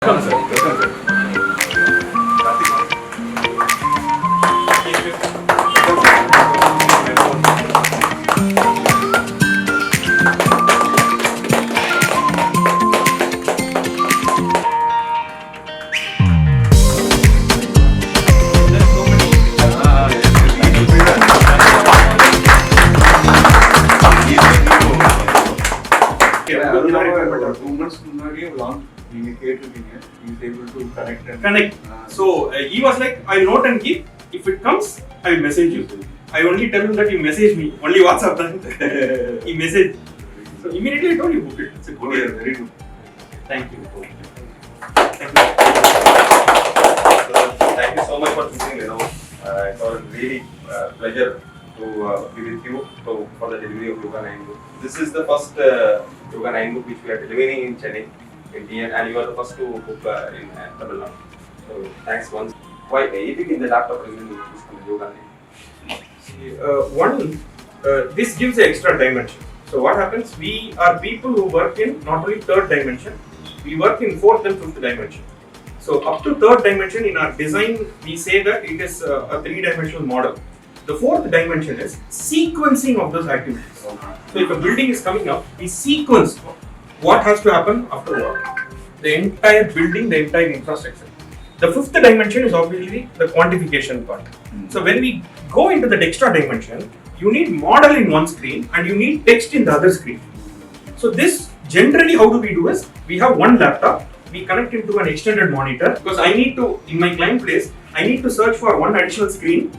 Welcome, sir. Welcome, sir. Connect. So he was like, I'll note and keep. If it comes, I will message you. I only tell him that you message me. Only WhatsApp then. He messaged. So immediately I told you book it. It's a good idea. Very good. Thank you. Thank you. Thank you so much for choosing Lenovo. It was really pleasure to be with you for the delivery of Yoga 9 book. This is the first Yoga 9 book which we are delivering in Chennai, India, and you are the first to book in Tamil Nadu. So thanks once. Why anything in the laptop reason this kind of Yoga 9? See, this gives an extra dimension. So what happens? We are people who work in not only third dimension, we work in fourth and fifth dimension. So up to third dimension in our design, we say that it is a three-dimensional model. The fourth dimension is sequencing of those activities. So if a building is coming up, we sequence what has to happen after what. The entire building, the entire infrastructure. The fifth dimension is obviously the quantification part. So when we go into the extra dimension, you need model in one screen and you need text in the other screen. So this generally how do we do is, we have one laptop, we connect it to an extended monitor because I need to, in my client place, I need to search for one additional screen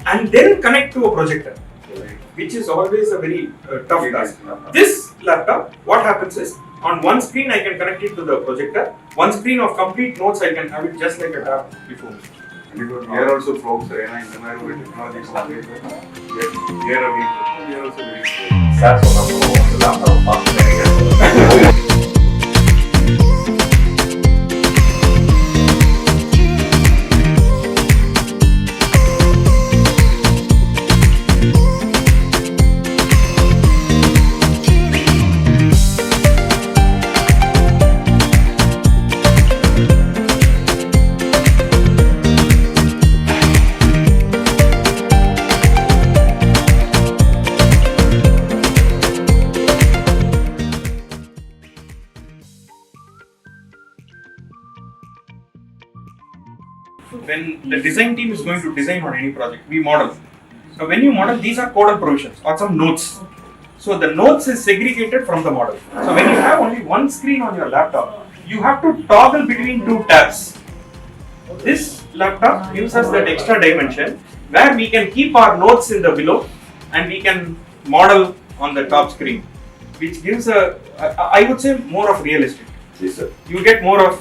and then connect to a projector, which is always a very tough task. This laptop, what happens is, on one screen I can connect it to the projector, one screen of complete notes I can have it just like a tab before me. And here also folks, in the technology, here again, we are also very slow. That's what I'm laptop. When the design team is going to design on any project, we model. So when you model, these are coded provisions or some notes. So the notes is segregated from the model. So when you have only one screen on your laptop, you have to toggle between two tabs. This laptop gives us that extra dimension where we can keep our notes in the below and we can model on the top screen, which gives a, I would say, more of realistic. Yes, sir. You get more of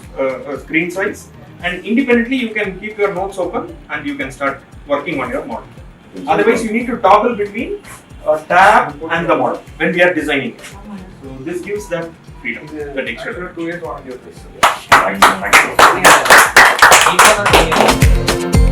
screen size. And independently, you can keep your notes open and you can start working on your model. Otherwise, you need to toggle between a tab and the model when we are designing. So this gives that freedom, that extra. 2 years on your place. Thank you.